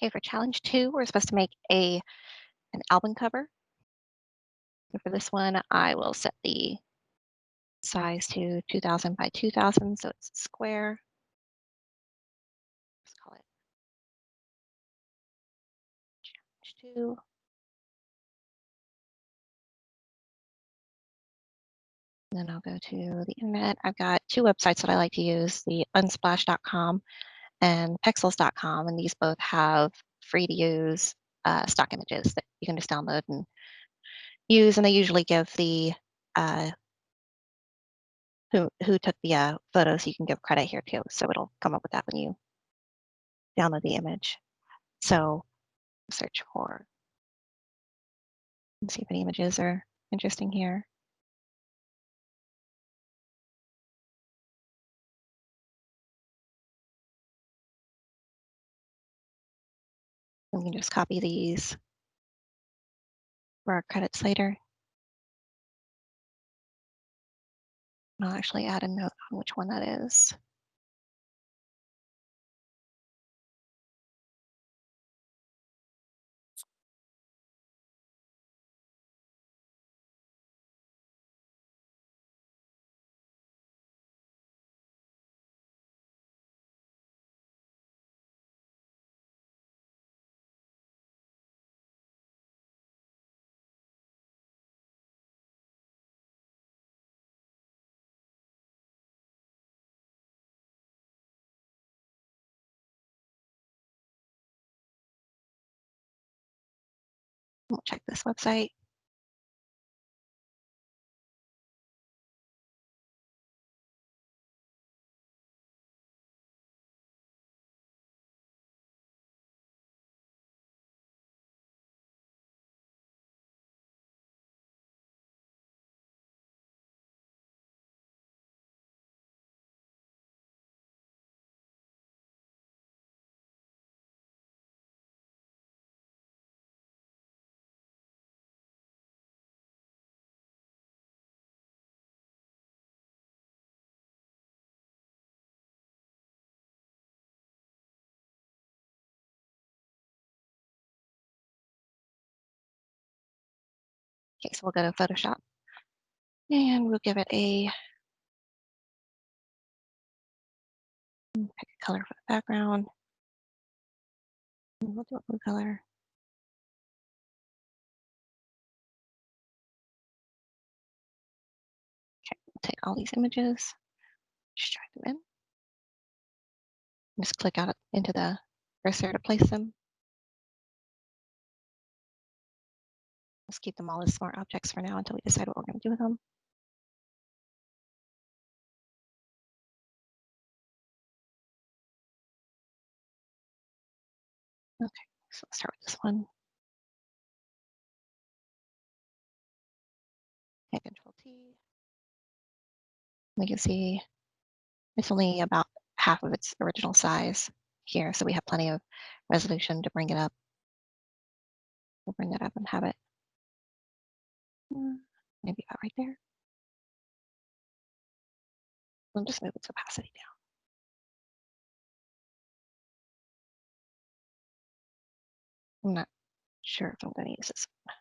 Okay, for challenge 2, we're supposed to make an album cover. So for this one, I will set the size to 2000 by 2000, so it's square. Let's call it challenge 2. And then I'll go to the internet. I've got two websites that I like to use, the unsplash.com and pexels.com, and these both have free to use stock images that you can just download and use, and they usually give the uh, who took the photos. You can give credit here too, so it'll come up with that when you download the image. So search for and see if any images are interesting here. We can just copy these for our credits later. And I'll actually add a note on which one that is. We'll check this website. Okay, so we'll go to Photoshop and we'll give it a pick a color for the background. And we'll do a blue color. Okay, we'll take all these images, just drag them in. Just click out into the cursor to place them. Let's keep them all as smart objects for now until we decide what we're going to do with them. Okay, so let's start with this one. Hit Control T. We can see it's only about half of its original size here, so we have plenty of resolution to bring it up. We'll bring that up and have it maybe about right there. We'll just move its opacity down. I'm not sure if I'm going to use this one.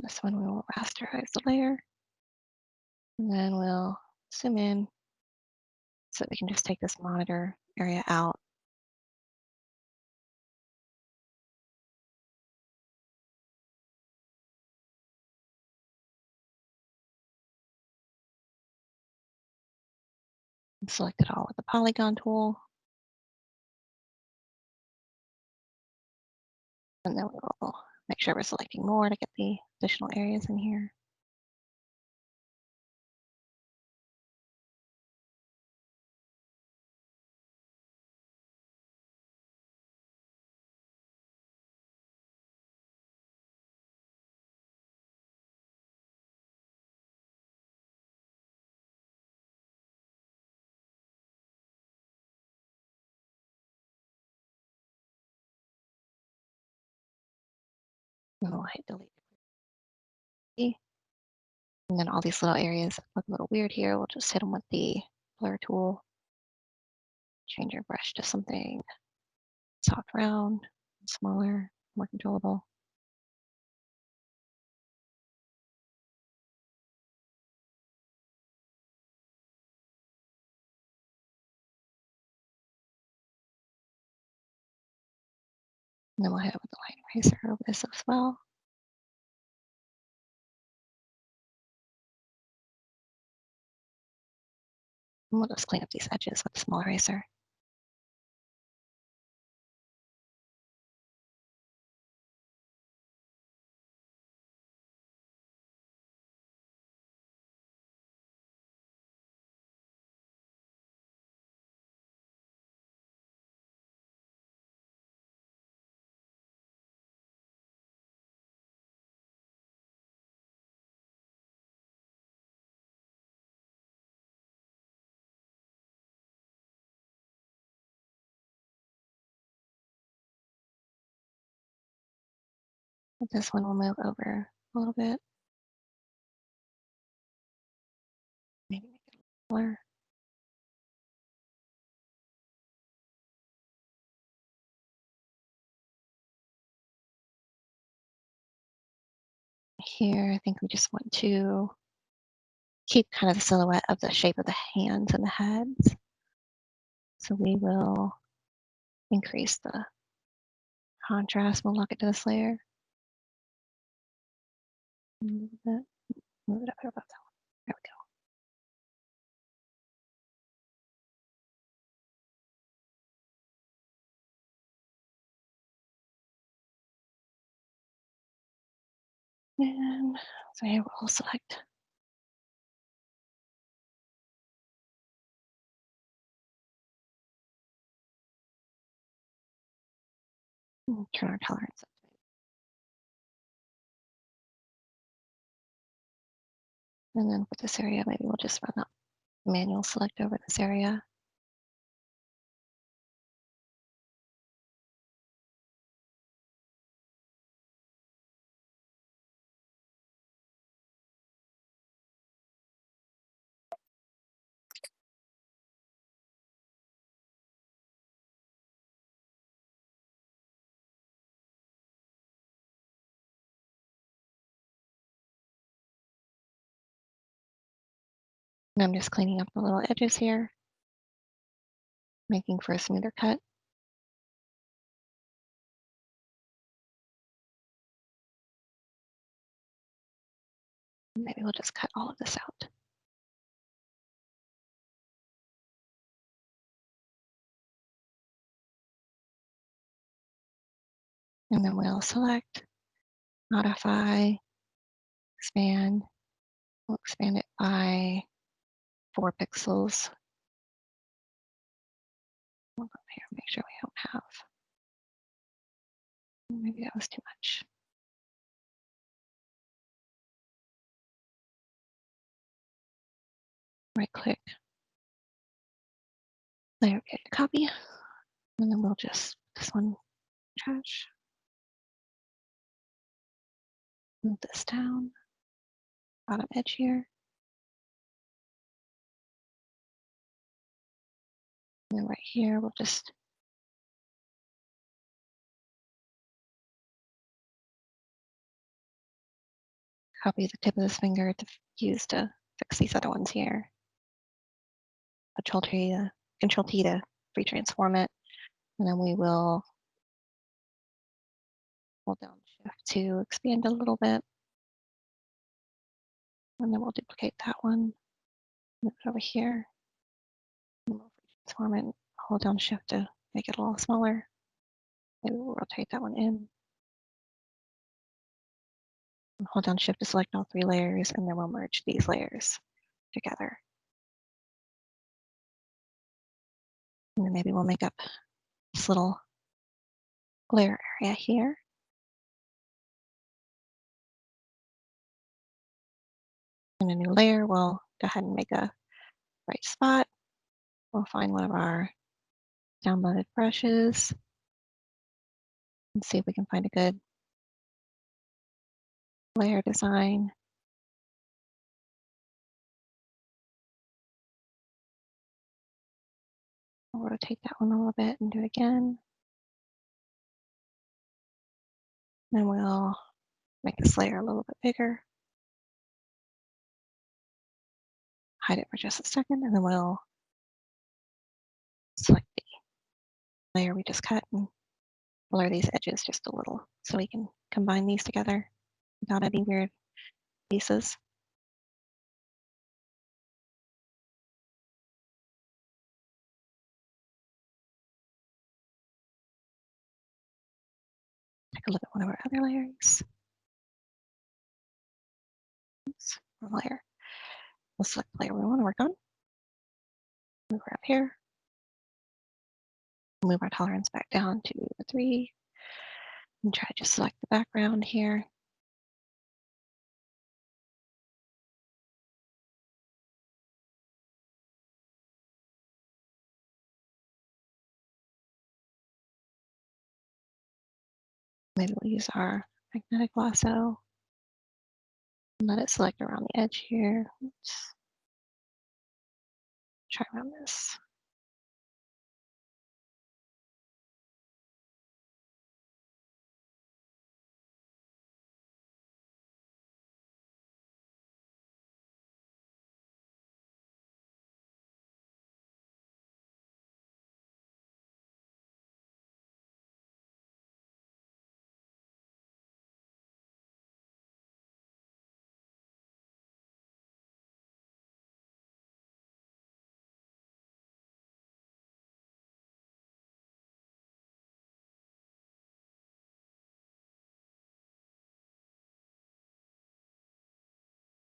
This one we will rasterize the layer, and then we'll zoom in so we can just take this monitor area out. And select it all with the polygon tool. And then we'll make sure we're selecting more to get the additional areas in here. And we'll hit delete. And then all these little areas look a little weird here. We'll just hit them with the blur tool. Change your brush to something soft, round, smaller, more controllable. And then we'll hit it with the line eraser over this as well. And we'll just clean up these edges with the small eraser. With this one, we'll move over a little bit. Maybe make it a little blur. Here, I think we just want to keep kind of the silhouette of the shape of the hands and the heads. So we will increase the contrast. We'll lock it to this layer. A little bit. Move it up above that one. There we go. And so here we'll select turn our tolerance up. And then for this area, maybe we'll just run up manual select over this area. And I'm just cleaning up the little edges here, making for a smoother cut. Maybe we'll just cut all of this out. And then we'll select, modify, expand. We'll expand it by 4 pixels. We'll go here, make sure we don't have, maybe that was too much. Right click, layer copy, and then we'll just, this one, trash. Move this down, bottom edge here. And then right here, we'll just copy the tip of this finger to use to fix these other ones here. Control T to free transform it. And then we will hold down shift to expand a little bit. And then we'll duplicate that one, move it over here. And we'll free transform it, hold down shift to make it a little smaller. Maybe we'll rotate that one in. And hold down shift to select all 3 layers, and then we'll merge these layers together. And then maybe we'll make up this little glare area here. In a new layer, we'll go ahead and make a bright spot. We'll find one of our downloaded brushes and see if we can find a good layer design. I'll rotate that one a little bit and do it again. Then we'll make this layer a little bit bigger. Hide it for just a second, and then we'll select the layer we just cut and blur these edges just a little so we can combine these together without any weird pieces. Take a look at one of our other layers. Oops, wrong layer. We'll select the layer we want to work on. Move her up here. Move our tolerance back down to the 3. And try to just select the background here. Maybe we'll use our magnetic lasso and let it select around the edge here. Let's try around this.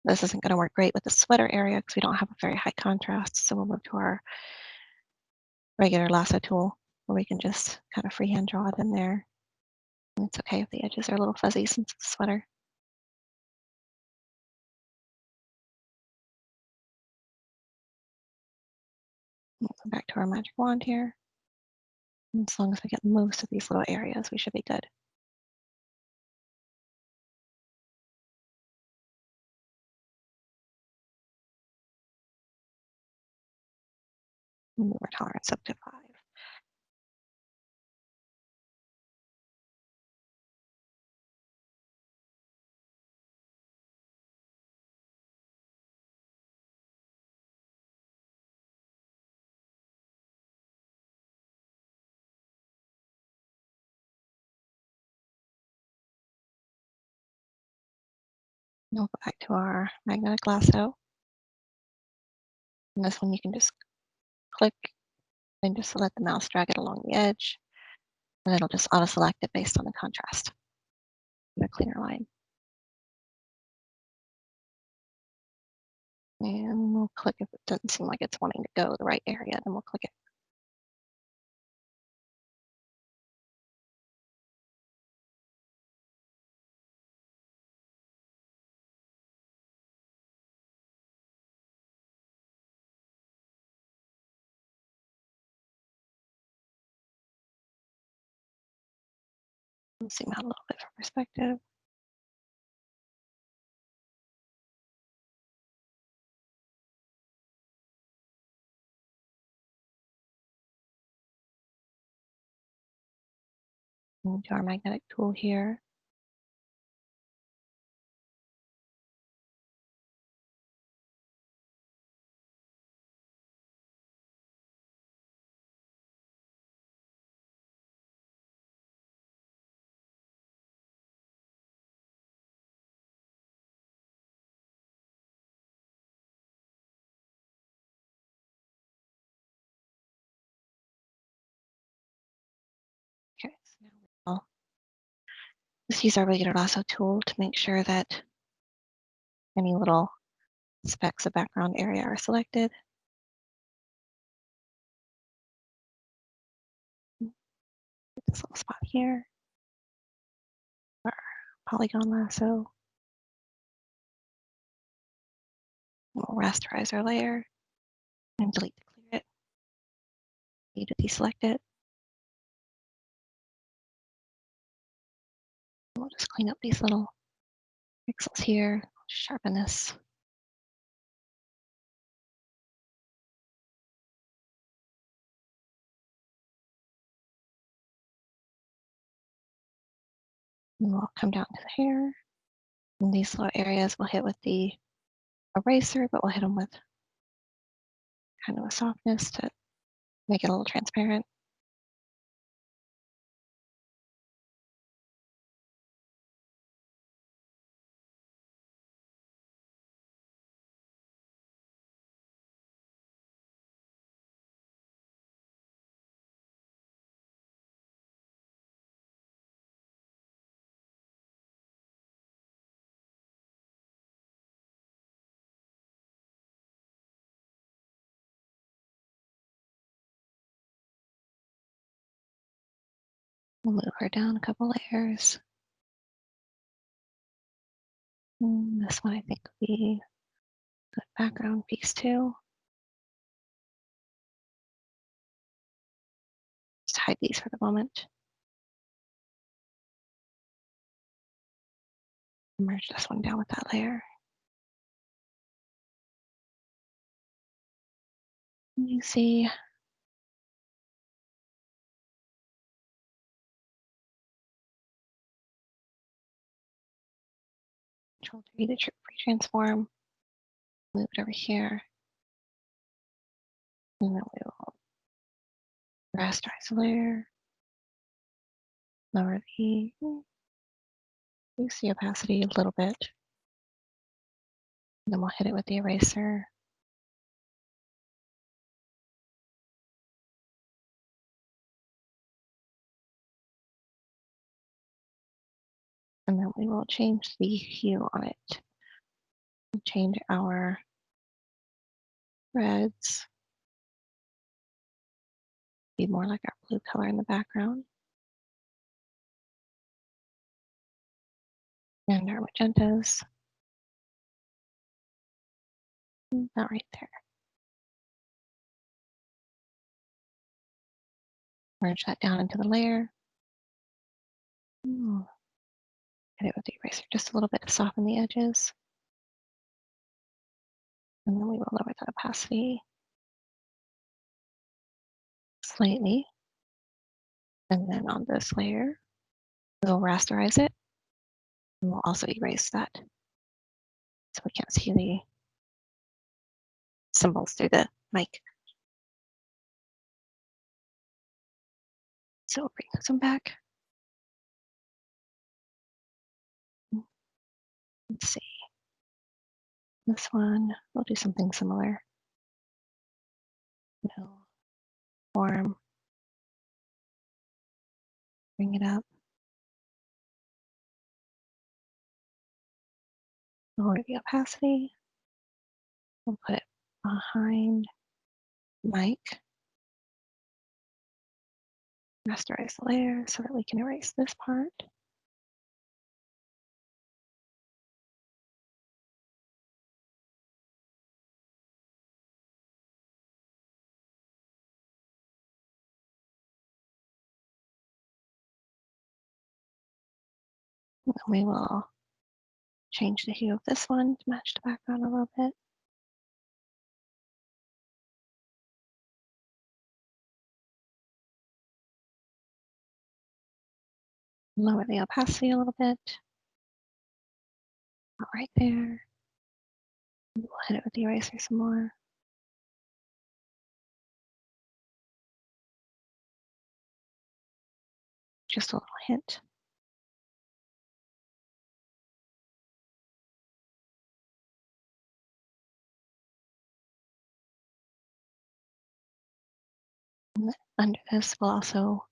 This isn't going to work great with the sweater area because we don't have a very high contrast. So we'll move to our regular lasso tool where we can just kind of freehand draw it in there. And it's okay if the edges are a little fuzzy since it's a sweater. We'll come back to our magic wand here. And as long as we get most of these little areas, we should be good. Move our tolerance up to 5. And we'll go back to our magnetic lasso. And this one you can just click and just let the mouse drag it along the edge. And it'll just auto-select it based on the contrast. Get a cleaner line. And we'll click if it doesn't seem like it's wanting to go the right area, then we'll click it. Zoom out a little bit for perspective. We'll do our magnetic tool here. Okay, so now we'll just use our regular lasso tool to make sure that any little specks of background area are selected. This little spot here, our polygon lasso. We'll rasterize our layer and delete to clear it. Need to deselect it. We'll just clean up these little pixels here. Sharpen this. And we'll come down to the hair. And these little areas we'll hit with the eraser, but we'll hit them with kind of a softness to make it a little transparent. We'll move her down a couple layers. This one I think will be a good background piece too. Just hide these for the moment. Merge this one down with that layer. You see Control-3 to pre-transform. Move it over here. And then we will rasterize the layer. Lower the reduce the opacity a little bit. And then we'll hit it with the eraser. And then we will change the hue on it. Change our reds. Be more like our blue color in the background. And our magentas. About right there. Merge that down into the layer. Hit it with the eraser just a little bit to soften the edges. And then we will lower the opacity slightly. And then on this layer, we'll rasterize it. And we'll also erase that. So we can't see the symbols through the mic. So we'll bring this one back. Let's see. This one, we'll do something similar. We'll form, bring it up. Lower the opacity. We'll put it behind mic. Rasterize the layer so that we can erase this part. And then we will change the hue of this one to match the background a little bit. Lower the opacity a little bit. About right there. We'll hit it with the eraser some more. Just a little hint. And then under this, we'll also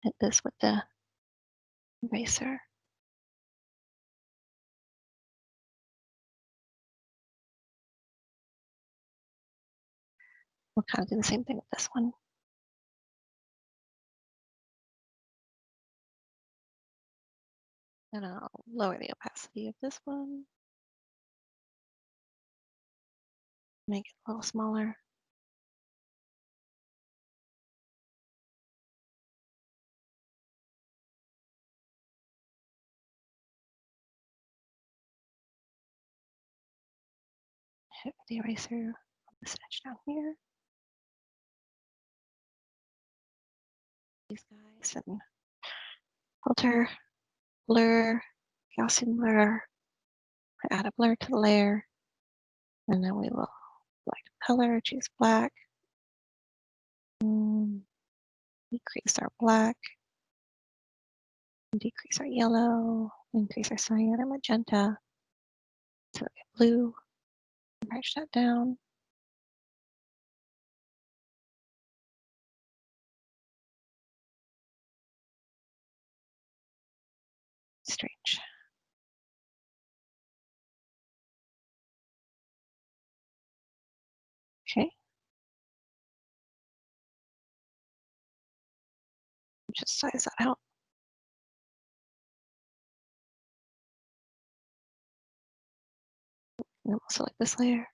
hit this with the eraser. We'll kind of do the same thing with this one. And I'll lower the opacity of this one. Make it a little smaller. Hit it with the eraser on this edge down here. These guys, and filter, blur, Gaussian blur, add a blur to the layer, and then we will select color, choose black, decrease our black, decrease our yellow, increase our cyan or magenta, so we get blue, merge that down. Strange. Okay. Just size that out. And then we'll select this layer.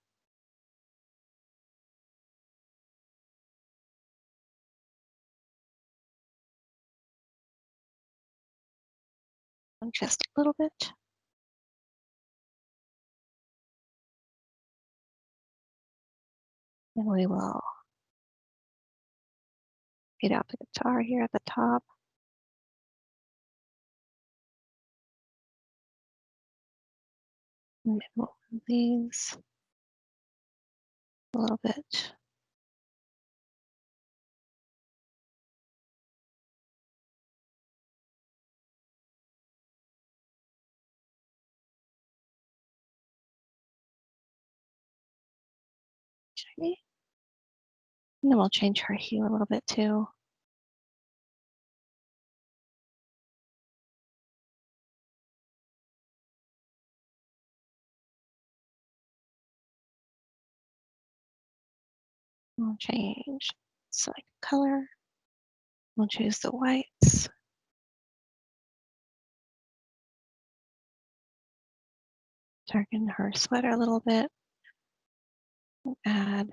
Just a little bit. And we will fade out the guitar here at the top. Maybe we'll move these a little bit. Okay. And then we'll change her hue a little bit too. We'll change select color. We'll choose the whites. Darken her sweater a little bit. Add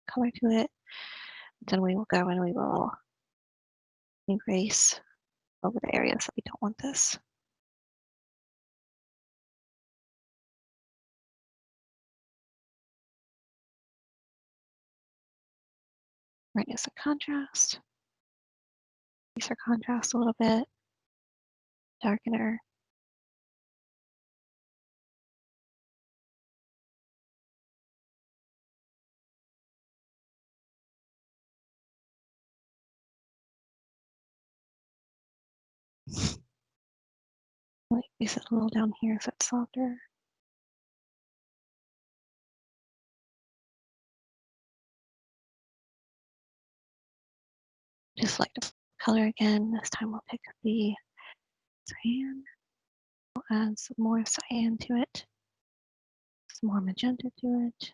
color to it. Then we will go and we will erase over the areas that we don't want this. Reduce the contrast. Increase our contrast a little bit. Darken her. Increase it a little down here so it's softer. Just select a color again. This time we'll pick the cyan. We'll add some more cyan to it. Some more magenta to it.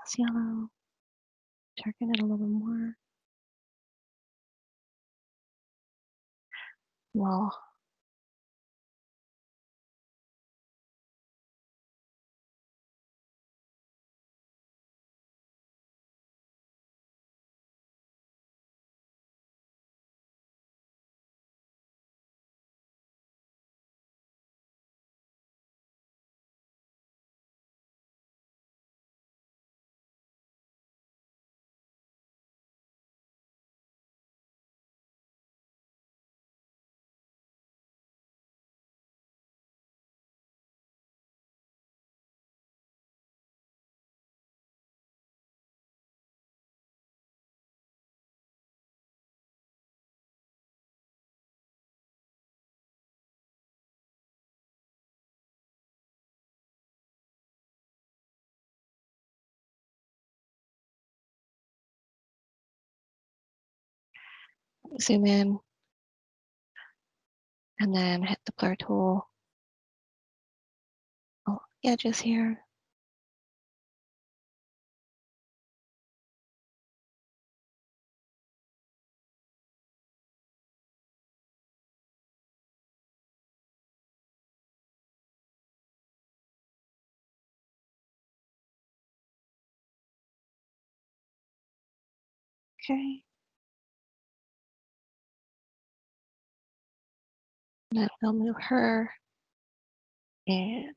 This yellow. Darken it a little more. We'll zoom in and then hit the blur tool. Oh, the edges here. Okay. Then we'll move her and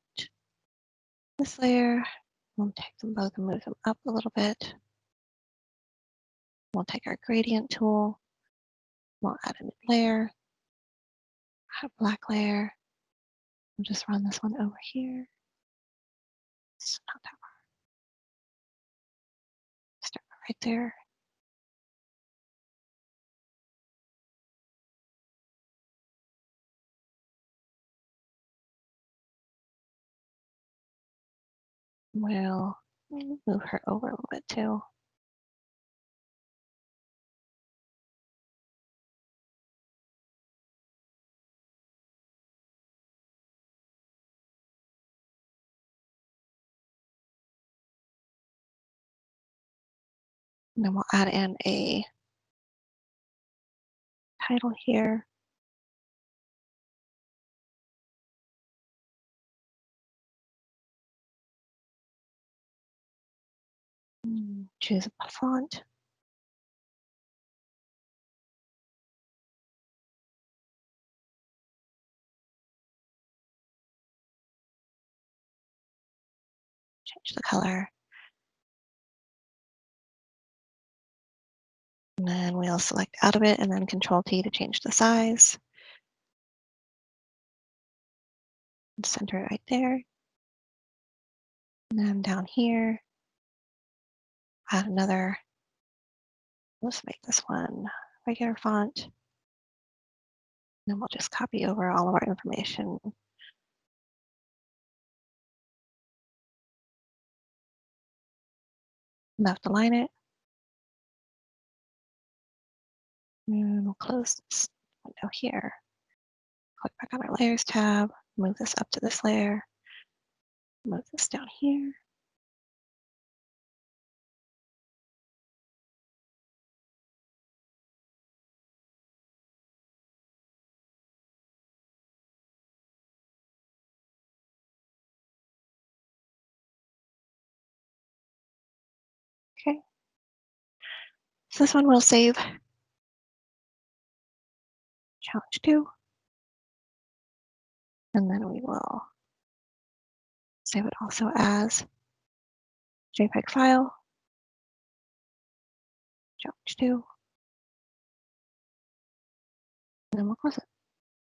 this layer. We'll take them both and move them up a little bit. We'll take our gradient tool We'll add a new layer, add a black layer. We'll just run this one over here. It's not that far. Start right there. We'll move her over a little bit too. And then we'll add in a title here. Choose a font. Change the color. And then we'll select out of it and then Control T to change the size. And center it right there. And then down here, add another. Let's make this one regular font. And then we'll just copy over all of our information. Left align it. And we'll close this window here. Click back on our layers tab, move this up to this layer, move this down here. Okay. So this one we'll save Challenge2. And then we will save it also as JPEG file, Challenge2. And then we'll close it.